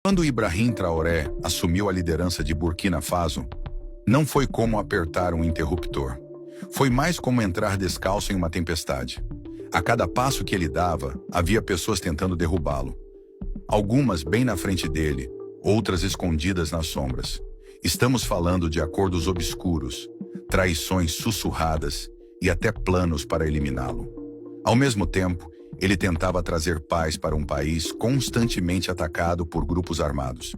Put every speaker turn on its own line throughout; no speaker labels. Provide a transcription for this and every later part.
Quando Ibrahim Traoré assumiu a liderança de Burkina Faso, não foi como apertar um interruptor. Foi mais como entrar descalço em uma tempestade. A cada passo que ele dava, havia pessoas tentando derrubá-lo. Algumas bem na frente dele, outras escondidas nas sombras. Estamos falando de acordos obscuros, traições sussurradas e até planos para eliminá-lo. Ao mesmo tempo, ele tentava trazer paz para um país constantemente atacado por grupos armados.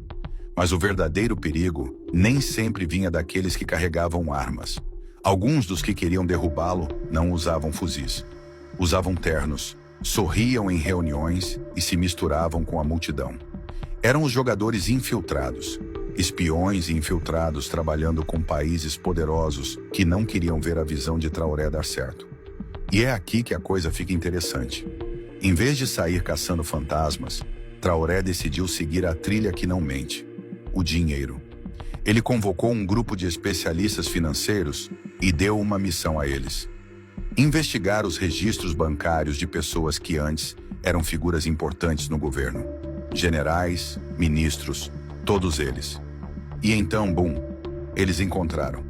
Mas o verdadeiro perigo nem sempre vinha daqueles que carregavam armas. Alguns dos que queriam derrubá-lo não usavam fuzis. Usavam ternos, sorriam em reuniões e se misturavam com a multidão. Eram os jogadores infiltrados, espiões e infiltrados trabalhando com países poderosos que não queriam ver a visão de Traoré dar certo. E é aqui que a coisa fica interessante. Em vez de sair caçando fantasmas, Traoré decidiu seguir a trilha que não mente: o dinheiro. Ele convocou um grupo de especialistas financeiros e deu uma missão a eles: investigar os registros bancários de pessoas que antes eram figuras importantes no governo. Generais, ministros, todos eles. E então, bum, eles encontraram.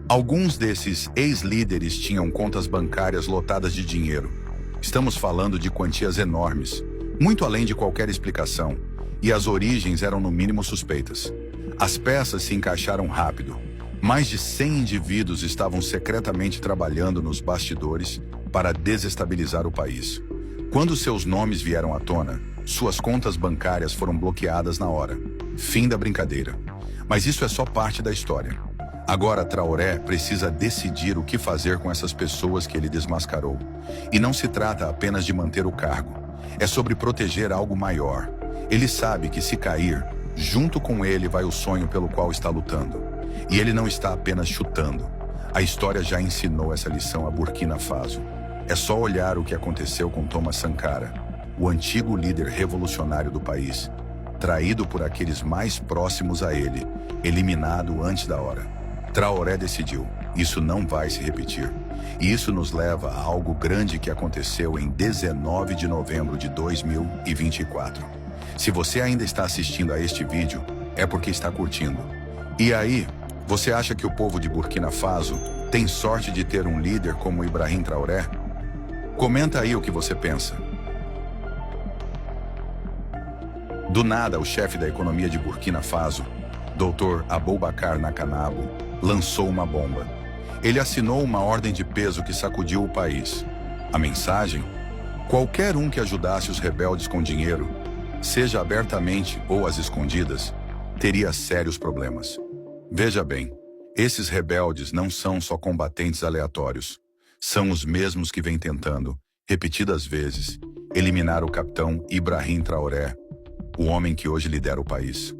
Alguns desses ex-líderes tinham contas bancárias lotadas de dinheiro. Estamos falando de quantias enormes, muito além de qualquer explicação, e as origens eram no mínimo suspeitas. As peças se encaixaram rápido. Mais de 100 indivíduos estavam secretamente trabalhando nos bastidores para desestabilizar o país. Quando seus nomes vieram à tona, suas contas bancárias foram bloqueadas na hora. Fim da brincadeira. Mas isso é só parte da história. Agora Traoré precisa decidir o que fazer com essas pessoas que ele desmascarou. E não se trata apenas de manter o cargo. É sobre proteger algo maior. Ele sabe que se cair, junto com ele vai o sonho pelo qual está lutando. E ele não está apenas chutando. A história já ensinou essa lição a Burkina Faso. É só olhar o que aconteceu com Thomas Sankara, o antigo líder revolucionário do país, traído por aqueles mais próximos a ele, eliminado antes da hora. Traoré decidiu: isso não vai se repetir. E isso nos leva a algo grande que aconteceu em 19 de novembro de 2024. Se você ainda está assistindo a este vídeo, é porque está curtindo. E aí, você acha que o povo de Burkina Faso tem sorte de ter um líder como Ibrahim Traoré? Comenta aí o que você pensa. Do nada, o chefe da economia de Burkina Faso, Dr. Aboubakar Nakanabo, lançou uma bomba. Ele assinou uma ordem de peso que sacudiu o país. A mensagem? Qualquer um que ajudasse os rebeldes com dinheiro, seja abertamente ou às escondidas, teria sérios problemas. Veja bem, esses rebeldes não são só combatentes aleatórios. São os mesmos que vêm tentando, repetidas vezes, eliminar o capitão Ibrahim Traoré, o homem que hoje lidera o país.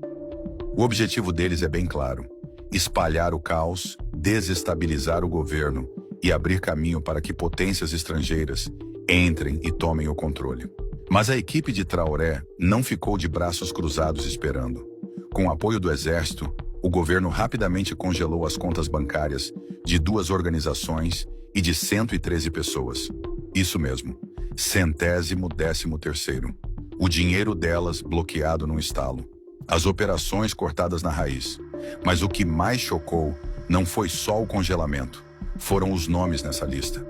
O objetivo deles é bem claro: espalhar o caos, desestabilizar o governo e abrir caminho para que potências estrangeiras entrem e tomem o controle. Mas a equipe de Traoré não ficou de braços cruzados esperando. Com o apoio do exército, o governo rapidamente congelou as contas bancárias de 2 organizações e de 113 pessoas. Isso mesmo, 113º. O dinheiro delas bloqueado num estalo. As operações cortadas na raiz. Mas o que mais chocou não foi só o congelamento. Foram os nomes nessa lista.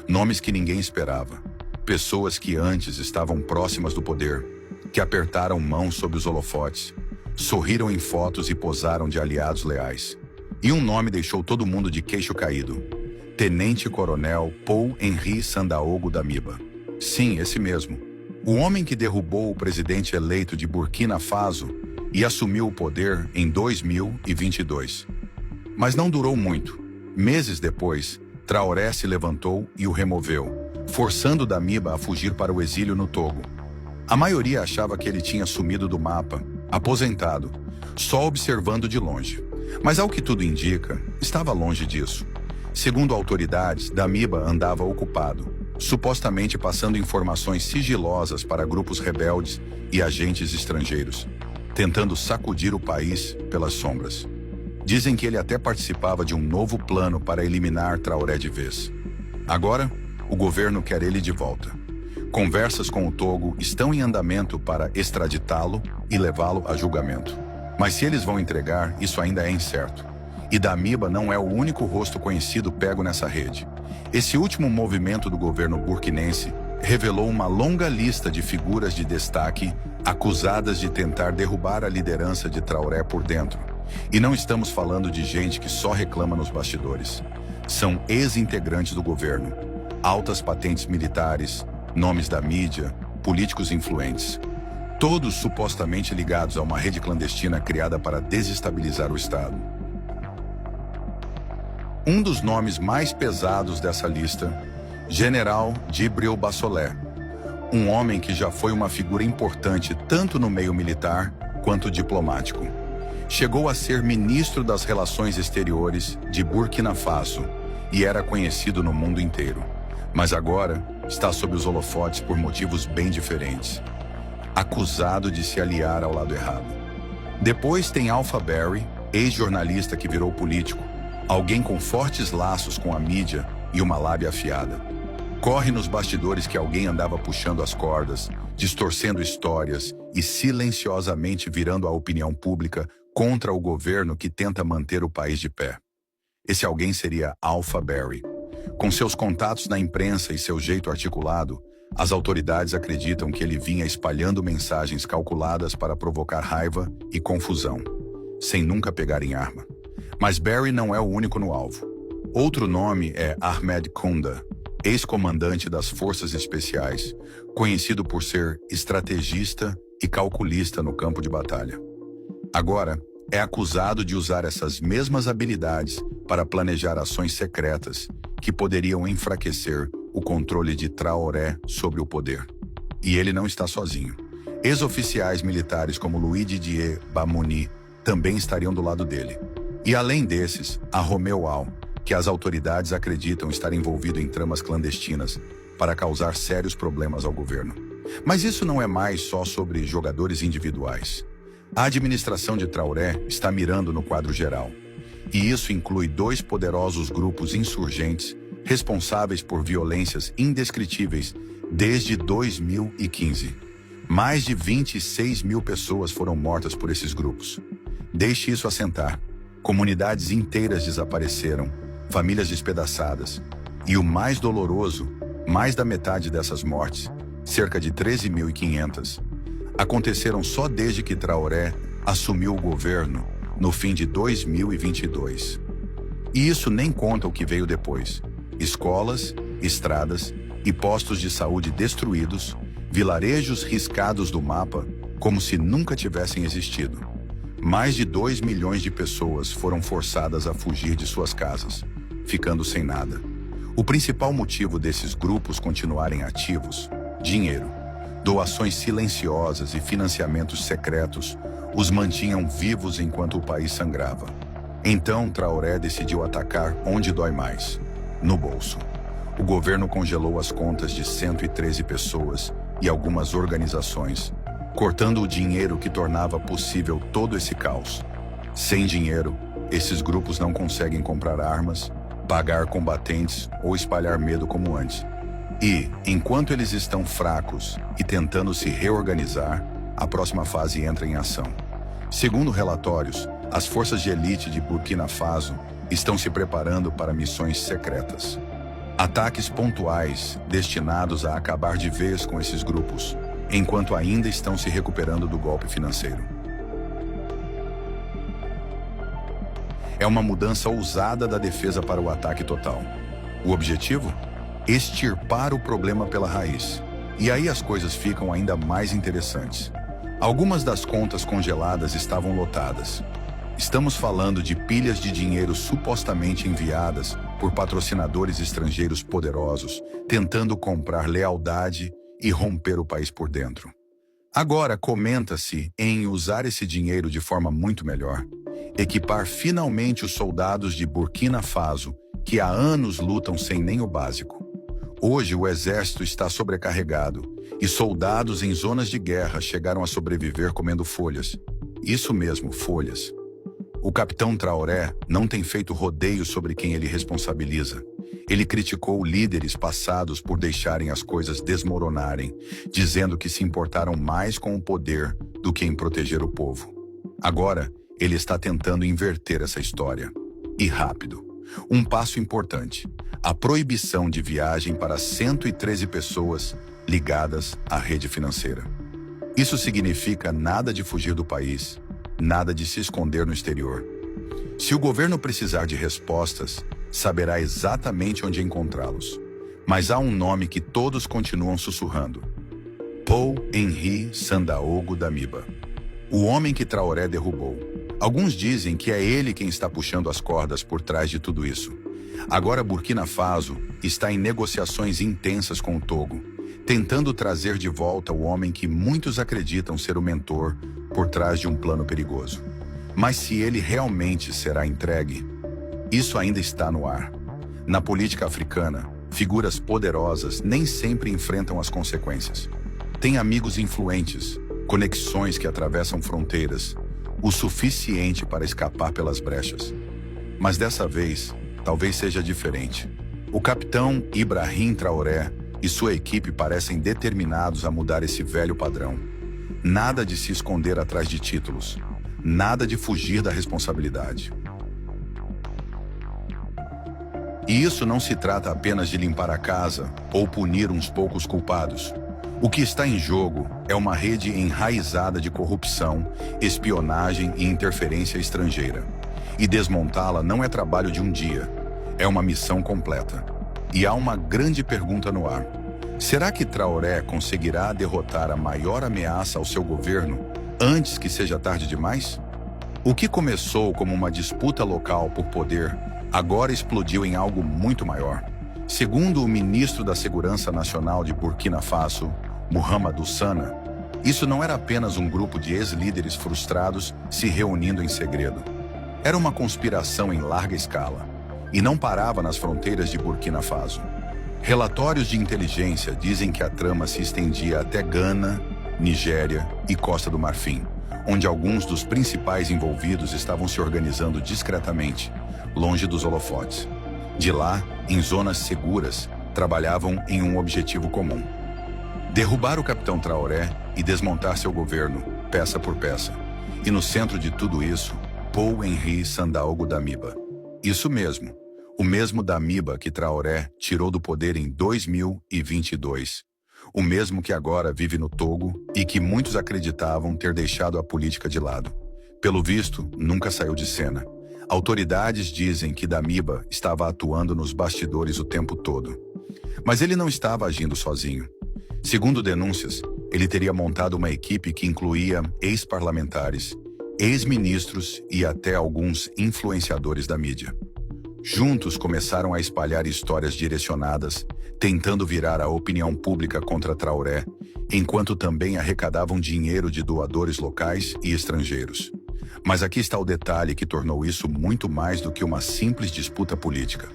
Nomes que ninguém esperava. Pessoas que antes estavam próximas do poder, que apertaram mãos sob os holofotes, sorriram em fotos e posaram de aliados leais. E um nome deixou todo mundo de queixo caído: Tenente Coronel Paul-Henri Sandaogo Damiba. Sim, esse mesmo. O homem que derrubou o presidente eleito de Burkina Faso e assumiu o poder em 2022. Mas não durou muito. Meses depois, Traoré se levantou e o removeu, forçando Damiba a fugir para o exílio no Togo. A maioria achava que ele tinha sumido do mapa, aposentado, só observando de longe. Mas ao que tudo indica, estava longe disso. Segundo autoridades, Damiba andava ocupado, supostamente passando informações sigilosas para grupos rebeldes e agentes estrangeiros, tentando sacudir o país pelas sombras. Dizem que ele até participava de um novo plano para eliminar Traoré de vez. Agora, o governo quer ele de volta. Conversas com o Togo estão em andamento para extraditá-lo e levá-lo a julgamento. Mas se eles vão entregar, isso ainda é incerto. E Damiba não é o único rosto conhecido pego nessa rede. Esse último movimento do governo burkinense revelou uma longa lista de figuras de destaque acusadas de tentar derrubar a liderança de Traoré por dentro. E não estamos falando de gente que só reclama nos bastidores. São ex-integrantes do governo, altas patentes militares, nomes da mídia, políticos influentes. Todos supostamente ligados a uma rede clandestina criada para desestabilizar o Estado. Um dos nomes mais pesados dessa lista, General Djibril Bassolé, um homem que já foi uma figura importante tanto no meio militar quanto diplomático. Chegou a ser ministro das Relações Exteriores de Burkina Faso e era conhecido no mundo inteiro. Mas agora está sob os holofotes por motivos bem diferentes. Acusado de se aliar ao lado errado. Depois tem Alpha Berry, ex-jornalista que virou político, alguém com fortes laços com a mídia e uma lábia afiada. Corre nos bastidores que alguém andava puxando as cordas, distorcendo histórias e silenciosamente virando a opinião pública contra o governo que tenta manter o país de pé. Esse alguém seria Alpha Berry. Com seus contatos na imprensa e seu jeito articulado, as autoridades acreditam que ele vinha espalhando mensagens calculadas para provocar raiva e confusão, sem nunca pegar em arma. Mas Berry não é o único no alvo. Outro nome é Ahmed Kunda, ex-comandante das Forças Especiais, conhecido por ser estrategista e calculista no campo de batalha. Agora, é acusado de usar essas mesmas habilidades para planejar ações secretas que poderiam enfraquecer o controle de Traoré sobre o poder. E ele não está sozinho. Ex-oficiais militares como Louis Didier Bamouni também estariam do lado dele. E além desses, há Romeu Al, que as autoridades acreditam estar envolvido em tramas clandestinas para causar sérios problemas ao governo. Mas isso não é mais só sobre jogadores individuais. A administração de Traoré está mirando no quadro geral. E isso inclui 2 poderosos grupos insurgentes responsáveis por violências indescritíveis desde 2015. Mais de 26 mil pessoas foram mortas por esses grupos. Deixe isso assentar. Comunidades inteiras desapareceram, famílias despedaçadas. E o mais doloroso, mais da metade dessas mortes, cerca de 13.500, aconteceram só desde que Traoré assumiu o governo no fim de 2022. E isso nem conta o que veio depois. Escolas, estradas e postos de saúde destruídos, vilarejos riscados do mapa como se nunca tivessem existido. Mais de 2 milhões de pessoas foram forçadas a fugir de suas casas, ficando sem nada. O principal motivo desses grupos continuarem ativos, dinheiro. Doações silenciosas e financiamentos secretos os mantinham vivos enquanto o país sangrava. Então Traoré decidiu atacar onde dói mais, no bolso. O governo congelou as contas de 113 pessoas e algumas organizações, cortando o dinheiro que tornava possível todo esse caos. Sem dinheiro, esses grupos não conseguem comprar armas, pagar combatentes ou espalhar medo como antes. E, enquanto eles estão fracos e tentando se reorganizar, a próxima fase entra em ação. Segundo relatórios, as forças de elite de Burkina Faso estão se preparando para missões secretas. Ataques pontuais destinados a acabar de vez com esses grupos, enquanto ainda estão se recuperando do golpe financeiro. É uma mudança ousada da defesa para o ataque total. O objetivo? Extirpar o problema pela raiz. E aí as coisas ficam ainda mais interessantes. Algumas das contas congeladas estavam lotadas. Estamos falando de pilhas de dinheiro supostamente enviadas por patrocinadores estrangeiros poderosos, tentando comprar lealdade e romper o país por dentro. Agora comenta-se em usar esse dinheiro de forma muito melhor. Equipar finalmente os soldados de Burkina Faso, que há anos lutam sem nem o básico. Hoje o exército está sobrecarregado e soldados em zonas de guerra chegaram a sobreviver comendo folhas. Isso mesmo, folhas. O capitão Traoré não tem feito rodeio sobre quem ele responsabiliza. Ele criticou líderes passados por deixarem as coisas desmoronarem, dizendo que se importaram mais com o poder do que em proteger o povo. Agora, ele está tentando inverter essa história. E rápido. Um passo importante: a proibição de viagem para 113 pessoas ligadas à rede financeira. Isso significa nada de fugir do país, nada de se esconder no exterior. Se o governo precisar de respostas, saberá exatamente onde encontrá-los. Mas há um nome que todos continuam sussurrando: Paul-Henri Sandaogo Damiba. O homem que Traoré derrubou. Alguns dizem que é ele quem está puxando as cordas por trás de tudo isso. Agora Burkina Faso está em negociações intensas com o Togo, tentando trazer de volta o homem que muitos acreditam ser o mentor por trás de um plano perigoso. Mas se ele realmente será entregue, isso ainda está no ar. Na política africana, figuras poderosas nem sempre enfrentam as consequências. Tem amigos influentes, conexões que atravessam fronteiras, o suficiente para escapar pelas brechas. Mas dessa vez, talvez seja diferente. O capitão Ibrahim Traoré e sua equipe parecem determinados a mudar esse velho padrão. Nada de se esconder atrás de títulos. Nada de fugir da responsabilidade. E isso não se trata apenas de limpar a casa ou punir uns poucos culpados. O que está em jogo é uma rede enraizada de corrupção, espionagem e interferência estrangeira. E desmontá-la não é trabalho de um dia, é uma missão completa. E há uma grande pergunta no ar. Será que Traoré conseguirá derrotar a maior ameaça ao seu governo antes que seja tarde demais? O que começou como uma disputa local por poder, agora explodiu em algo muito maior. Segundo o ministro da Segurança Nacional de Burkina Faso, Mahamadou Sana, isso não era apenas um grupo de ex-líderes frustrados se reunindo em segredo. Era uma conspiração em larga escala, e não parava nas fronteiras de Burkina Faso. Relatórios de inteligência dizem que a trama se estendia até Gana, Nigéria e Costa do Marfim, onde alguns dos principais envolvidos estavam se organizando discretamente, longe dos holofotes. De lá, em zonas seguras, trabalhavam em um objetivo comum: derrubar o capitão Traoré e desmontar seu governo, peça por peça. E no centro de tudo isso, Paul-Henri Sandaogo Damiba. Isso mesmo, o mesmo Damiba que Traoré tirou do poder em 2022. O mesmo que agora vive no Togo e que muitos acreditavam ter deixado a política de lado. Pelo visto, nunca saiu de cena. Autoridades dizem que Damiba estava atuando nos bastidores o tempo todo. Mas ele não estava agindo sozinho. Segundo denúncias, ele teria montado uma equipe que incluía ex-parlamentares, ex-ministros e até alguns influenciadores da mídia. Juntos começaram a espalhar histórias direcionadas, tentando virar a opinião pública contra Traoré, enquanto também arrecadavam dinheiro de doadores locais e estrangeiros. Mas aqui está o detalhe que tornou isso muito mais do que uma simples disputa política.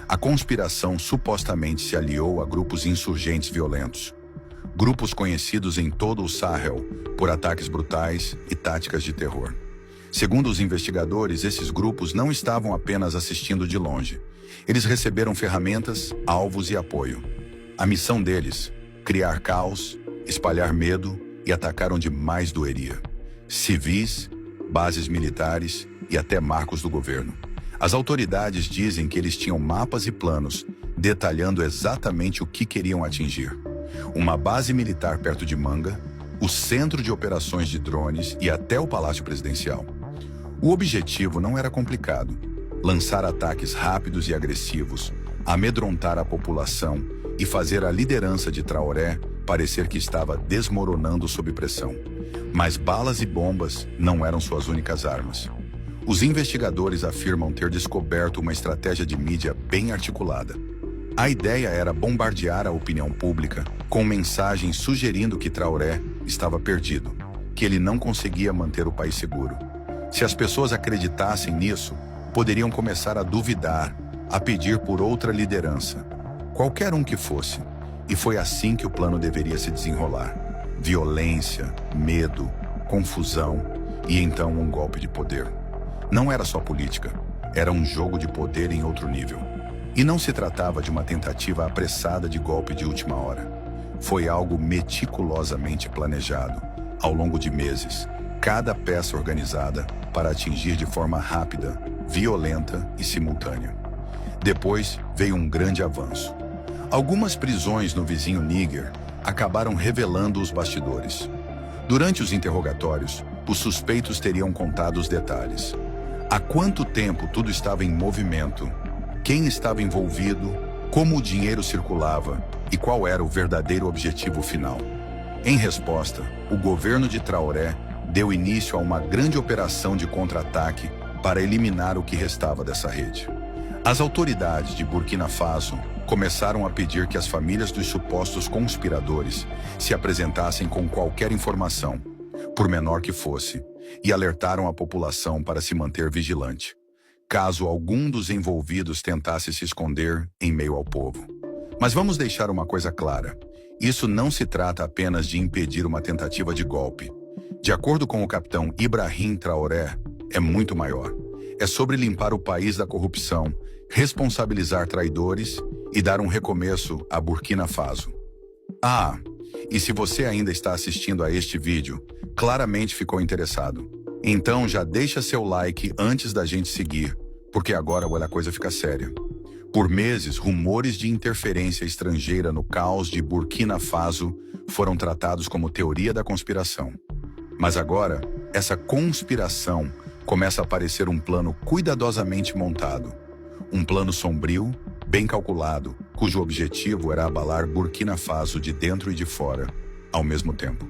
A conspiração supostamente se aliou a grupos insurgentes violentos. Grupos conhecidos em todo o Sahel por ataques brutais e táticas de terror. Segundo os investigadores, esses grupos não estavam apenas assistindo de longe. Eles receberam ferramentas, alvos e apoio. A missão deles: criar caos, espalhar medo e atacar onde mais doeria. Civis, bases militares e até marcos do governo. As autoridades dizem que eles tinham mapas e planos, detalhando exatamente o que queriam atingir. Uma base militar perto de Manga, o centro de operações de drones e até o Palácio Presidencial. O objetivo não era complicado: lançar ataques rápidos e agressivos, amedrontar a população e fazer a liderança de Traoré parecer que estava desmoronando sob pressão. Mas balas e bombas não eram suas únicas armas. Os investigadores afirmam ter descoberto uma estratégia de mídia bem articulada. A ideia era bombardear a opinião pública com mensagens sugerindo que Traoré estava perdido, que ele não conseguia manter o país seguro. Se as pessoas acreditassem nisso, poderiam começar a duvidar, a pedir por outra liderança, qualquer um que fosse. E foi assim que o plano deveria se desenrolar: violência, medo, confusão e então um golpe de poder. Não era só política, era um jogo de poder em outro nível. E não se tratava de uma tentativa apressada de golpe de última hora. Foi algo meticulosamente planejado, ao longo de meses, cada peça organizada para atingir de forma rápida, violenta e simultânea. Depois veio um grande avanço. Algumas prisões no vizinho Níger acabaram revelando os bastidores. Durante os interrogatórios, os suspeitos teriam contado os detalhes. Há quanto tempo tudo estava em movimento, quem estava envolvido, como o dinheiro circulava e qual era o verdadeiro objetivo final. Em resposta, o governo de Traoré deu início a uma grande operação de contra-ataque para eliminar o que restava dessa rede. As autoridades de Burkina Faso começaram a pedir que as famílias dos supostos conspiradores se apresentassem com qualquer informação, por menor que fosse, e alertaram a população para se manter vigilante, caso algum dos envolvidos tentasse se esconder em meio ao povo. Mas vamos deixar uma coisa clara: isso não se trata apenas de impedir uma tentativa de golpe. De acordo com o capitão Ibrahim Traoré, é muito maior. É sobre limpar o país da corrupção, responsabilizar traidores e dar um recomeço a Burkina Faso. Ah, e se você ainda está assistindo a este vídeo, claramente ficou interessado. Então já deixa seu like antes da gente seguir, porque agora a coisa fica séria. Por meses, rumores de interferência estrangeira no caos de Burkina Faso foram tratados como teoria da conspiração. Mas agora, essa conspiração começa a parecer um plano cuidadosamente montado. Um plano sombrio, bem calculado, cujo objetivo era abalar Burkina Faso de dentro e de fora, ao mesmo tempo.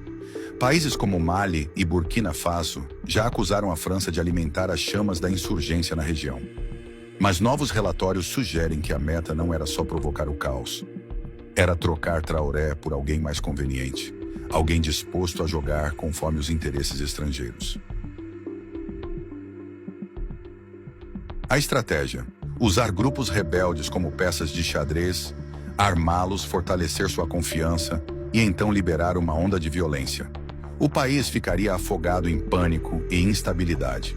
Países como Mali e Burkina Faso já acusaram a França de alimentar as chamas da insurgência na região. Mas novos relatórios sugerem que a meta não era só provocar o caos. Era trocar Traoré por alguém mais conveniente, alguém disposto a jogar conforme os interesses estrangeiros. A estratégia: usar grupos rebeldes como peças de xadrez, armá-los, fortalecer sua confiança e então liberar uma onda de violência. O país ficaria afogado em pânico e instabilidade.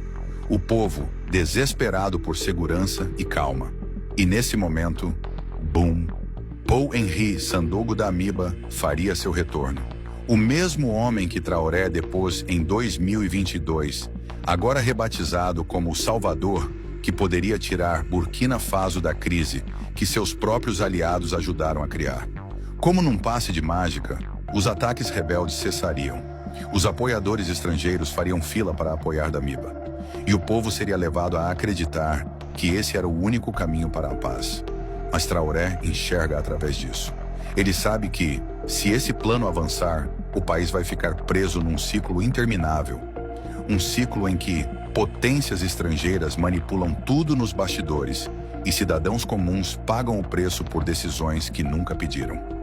O povo desesperado por segurança e calma. E nesse momento, boom, Paul-Henri Sandaogo Damiba faria seu retorno. O mesmo homem que Traoré depôs em 2022, agora rebatizado como o Salvador, que poderia tirar Burkina Faso da crise que seus próprios aliados ajudaram a criar. Como num passe de mágica, os ataques rebeldes cessariam. Os apoiadores estrangeiros fariam fila para apoiar Damiba. E o povo seria levado a acreditar que esse era o único caminho para a paz. Mas Traoré enxerga através disso. Ele sabe que, se esse plano avançar, o país vai ficar preso num ciclo interminável. Um ciclo em que potências estrangeiras manipulam tudo nos bastidores e cidadãos comuns pagam o preço por decisões que nunca pediram.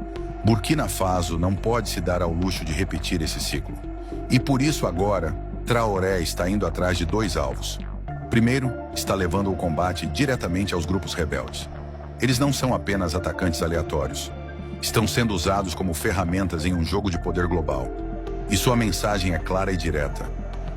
Burkina Faso não pode se dar ao luxo de repetir esse ciclo. E por isso agora, Traoré está indo atrás de dois alvos. Primeiro, está levando o combate diretamente aos grupos rebeldes. Eles não são apenas atacantes aleatórios. Estão sendo usados como ferramentas em um jogo de poder global. E sua mensagem é clara e direta: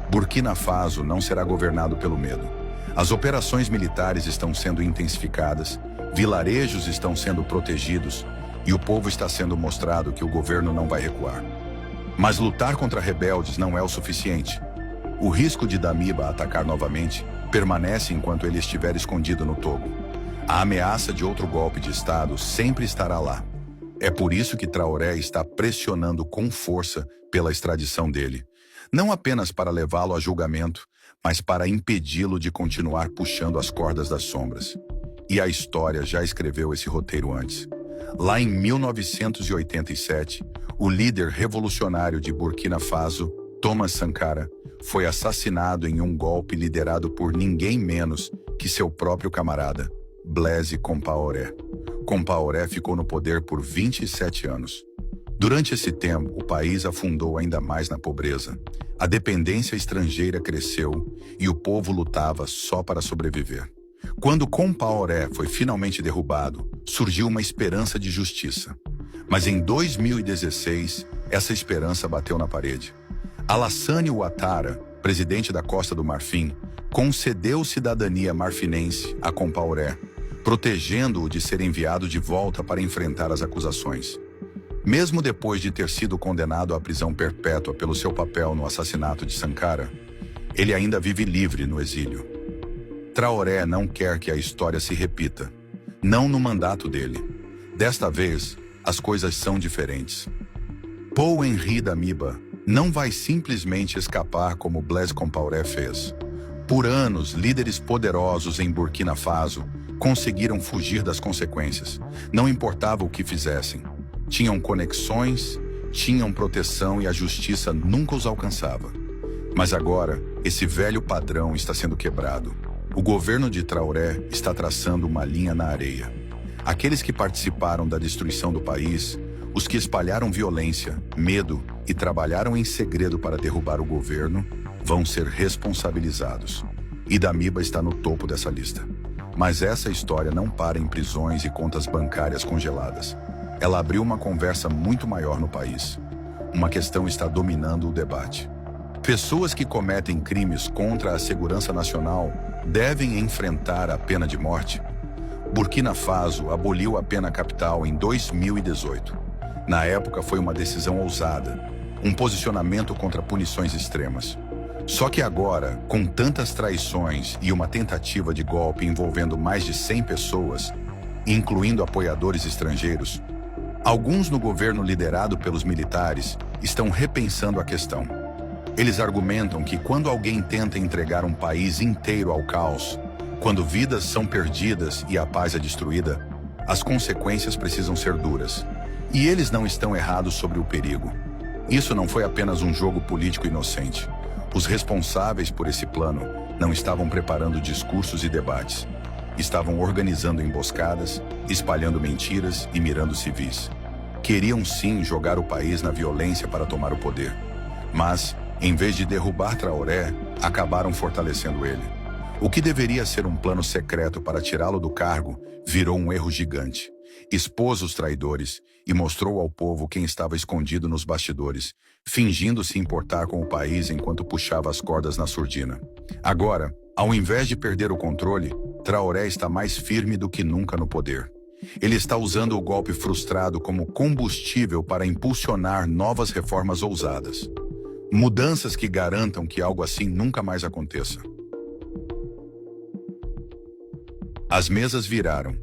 Burkina Faso não será governado pelo medo. As operações militares estão sendo intensificadas, vilarejos estão sendo protegidos e o povo está sendo mostrado que o governo não vai recuar. Mas lutar contra rebeldes não é o suficiente. O risco de Damiba atacar novamente permanece enquanto ele estiver escondido no Togo. A ameaça de outro golpe de Estado sempre estará lá. É por isso que Traoré está pressionando com força pela extradição dele. Não apenas para levá-lo a julgamento, mas para impedi-lo de continuar puxando as cordas das sombras. E a história já escreveu esse roteiro antes. Lá em 1987, o líder revolucionário de Burkina Faso, Thomas Sankara, foi assassinado em um golpe liderado por ninguém menos que seu próprio camarada, Blaise Compaoré. Compaoré ficou no poder por 27 anos. Durante esse tempo, o país afundou ainda mais na pobreza. A dependência estrangeira cresceu e o povo lutava só para sobreviver. Quando Compaoré foi finalmente derrubado, surgiu uma esperança de justiça. Mas em 2016, essa esperança bateu na parede. Alassane Ouattara, presidente da Costa do Marfim, concedeu cidadania marfinense a Compaoré, protegendo-o de ser enviado de volta para enfrentar as acusações. Mesmo depois de ter sido condenado à prisão perpétua pelo seu papel no assassinato de Sankara, ele ainda vive livre no exílio. Traoré não quer que a história se repita, não no mandato dele. Desta vez, as coisas são diferentes. Paul-Henri Damiba não vai simplesmente escapar como Blaise Compaoré fez. Por anos, líderes poderosos em Burkina Faso conseguiram fugir das consequências. Não importava o que fizessem. Tinham conexões, tinham proteção e a justiça nunca os alcançava. Mas agora, esse velho padrão está sendo quebrado. O governo de Traoré está traçando uma linha na areia. Aqueles que participaram da destruição do país, os que espalharam violência, medo e trabalharam em segredo para derrubar o governo, vão ser responsabilizados. E Damiba está no topo dessa lista. Mas essa história não para em prisões e contas bancárias congeladas. Ela abriu uma conversa muito maior no país. Uma questão está dominando o debate. Pessoas que cometem crimes contra a segurança nacional devem enfrentar a pena de morte? Burkina Faso aboliu a pena capital em 2018. Na época foi uma decisão ousada, um posicionamento contra punições extremas. Só que agora, com tantas traições e uma tentativa de golpe envolvendo mais de 100 pessoas, incluindo apoiadores estrangeiros, alguns no governo liderado pelos militares estão repensando a questão. Eles argumentam que quando alguém tenta entregar um país inteiro ao caos, quando vidas são perdidas e a paz é destruída, as consequências precisam ser duras. E eles não estão errados sobre o perigo. Isso não foi apenas um jogo político inocente. Os responsáveis por esse plano não estavam preparando discursos e debates. Estavam organizando emboscadas, espalhando mentiras e mirando civis. Queriam sim jogar o país na violência para tomar o poder. Mas, em vez de derrubar Traoré, acabaram fortalecendo ele. O que deveria ser um plano secreto para tirá-lo do cargo virou um erro gigante. Expôs os traidores e mostrou ao povo quem estava escondido nos bastidores, fingindo se importar com o país enquanto puxava as cordas na surdina. Agora, ao invés de perder o controle, Traoré está mais firme do que nunca no poder. Ele está usando o golpe frustrado como combustível para impulsionar novas reformas ousadas. Mudanças que garantam que algo assim nunca mais aconteça. As mesas viraram.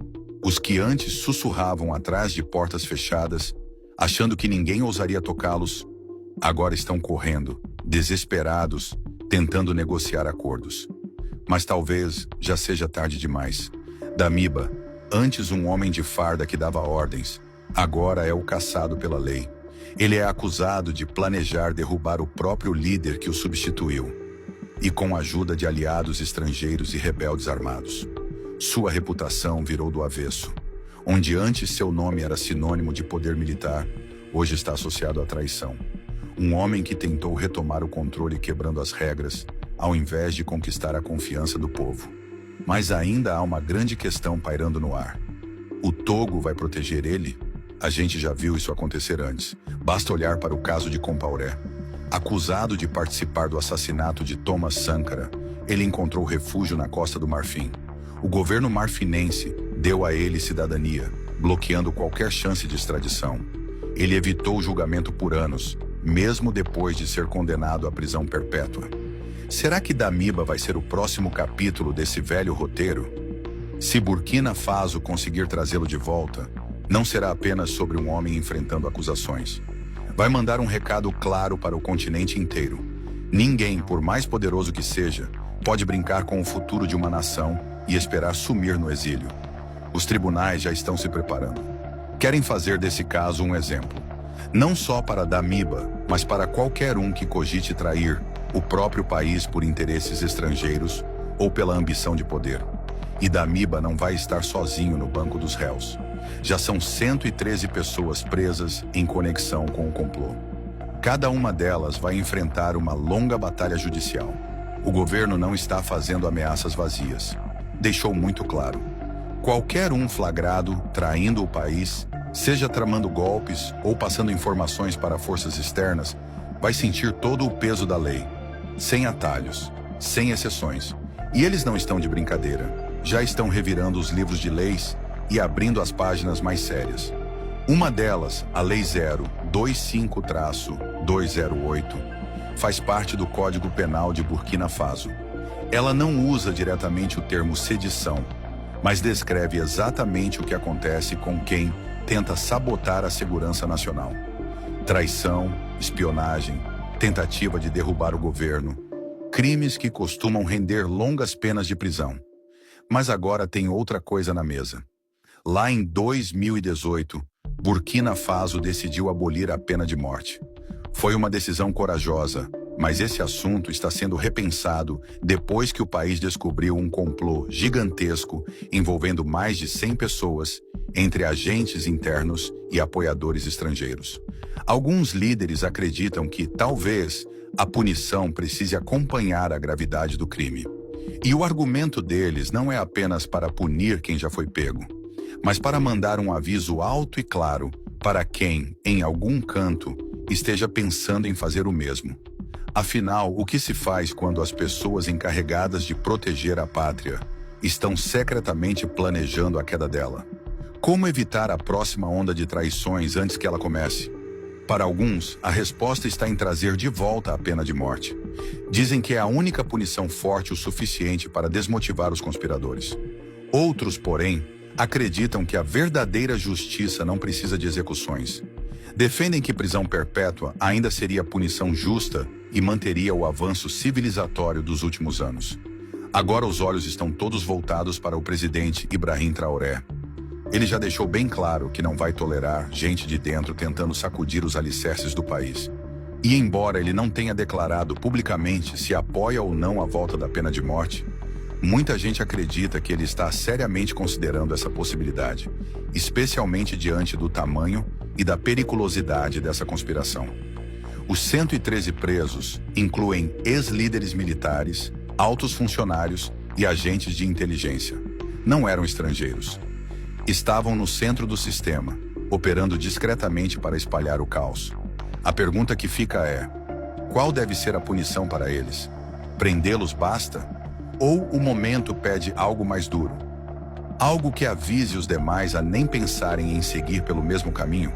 Os que antes sussurravam atrás de portas fechadas, achando que ninguém ousaria tocá-los, agora estão correndo, desesperados, tentando negociar acordos. Mas talvez já seja tarde demais. Damiba, antes um homem de farda que dava ordens, agora é o caçado pela lei. Ele é acusado de planejar derrubar o próprio líder que o substituiu, e com a ajuda de aliados estrangeiros e rebeldes armados. Sua reputação virou do avesso. Onde antes seu nome era sinônimo de poder militar, hoje está associado à traição. Um homem que tentou retomar o controle quebrando as regras, ao invés de conquistar a confiança do povo. Mas ainda há uma grande questão pairando no ar. O Togo vai proteger ele? A gente já viu isso acontecer antes. Basta olhar para o caso de Compaoré. Acusado de participar do assassinato de Thomas Sankara, ele encontrou refúgio na Costa do Marfim. O governo marfinense deu a ele cidadania, bloqueando qualquer chance de extradição. Ele evitou o julgamento por anos, mesmo depois de ser condenado à prisão perpétua. Será que Damiba vai ser o próximo capítulo desse velho roteiro? Se Burkina Faso conseguir trazê-lo de volta, não será apenas sobre um homem enfrentando acusações. Vai mandar um recado claro para o continente inteiro. Ninguém, por mais poderoso que seja, pode brincar com o futuro de uma nação e esperar sumir no exílio. Os tribunais já estão se preparando. Querem fazer desse caso um exemplo. Não só para Damiba, mas para qualquer um que cogite trair o próprio país por interesses estrangeiros ou pela ambição de poder. E Damiba não vai estar sozinho no banco dos réus. Já são 113 pessoas presas em conexão com o complô. Cada uma delas vai enfrentar uma longa batalha judicial. O governo não está fazendo ameaças vazias. Deixou muito claro. Qualquer um flagrado traindo o país, seja tramando golpes ou passando informações para forças externas, vai sentir todo o peso da lei, sem atalhos, sem exceções. E eles não estão de brincadeira. já estão revirando os livros de leis e abrindo as páginas mais sérias. Uma delas, a Lei 025-208, faz parte do Código Penal de Burkina Faso. Ela não usa diretamente o termo sedição, mas descreve exatamente o que acontece com quem tenta sabotar a segurança nacional. Traição, espionagem, tentativa de derrubar o governo, crimes que costumam render longas penas de prisão. Mas agora tem outra coisa na mesa. Lá em 2018, Burkina Faso decidiu abolir a pena de morte. Foi uma decisão corajosa, mas esse assunto está sendo repensado depois que o país descobriu um complô gigantesco envolvendo mais de 100 pessoas, entre agentes internos e apoiadores estrangeiros. Alguns líderes acreditam que, talvez, a punição precise acompanhar a gravidade do crime. E o argumento deles não é apenas para punir quem já foi pego, mas para mandar um aviso alto e claro para quem, em algum canto, esteja pensando em fazer o mesmo. Afinal, o que se faz quando as pessoas encarregadas de proteger a pátria estão secretamente planejando a queda dela? Como evitar a próxima onda de traições antes que ela comece? Para alguns, a resposta está em trazer de volta a pena de morte. Dizem que é a única punição forte o suficiente para desmotivar os conspiradores. Outros, porém, acreditam que a verdadeira justiça não precisa de execuções. Defendem que prisão perpétua ainda seria a punição justa e manteria o avanço civilizatório dos últimos anos. Agora os olhos estão todos voltados para o presidente Ibrahim Traoré. Ele já deixou bem claro que não vai tolerar gente de dentro tentando sacudir os alicerces do país. E embora ele não tenha declarado publicamente se apoia ou não a volta da pena de morte, muita gente acredita que ele está seriamente considerando essa possibilidade, especialmente diante do tamanho e da periculosidade dessa conspiração. Os 113 presos incluem ex-líderes militares, altos funcionários e agentes de inteligência. Não eram estrangeiros. Estavam no centro do sistema, operando discretamente para espalhar o caos. A pergunta que fica é: qual deve ser a punição para eles? Prendê-los basta? Ou o momento pede algo mais duro? Algo que avise os demais a nem pensarem em seguir pelo mesmo caminho?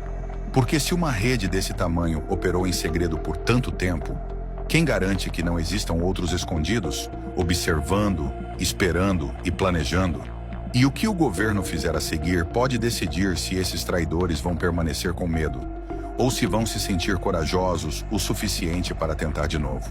Porque se uma rede desse tamanho operou em segredo por tanto tempo, quem garante que não existam outros escondidos, observando, esperando e planejando? E o que o governo fizer a seguir pode decidir se esses traidores vão permanecer com medo, ou se vão se sentir corajosos o suficiente para tentar de novo.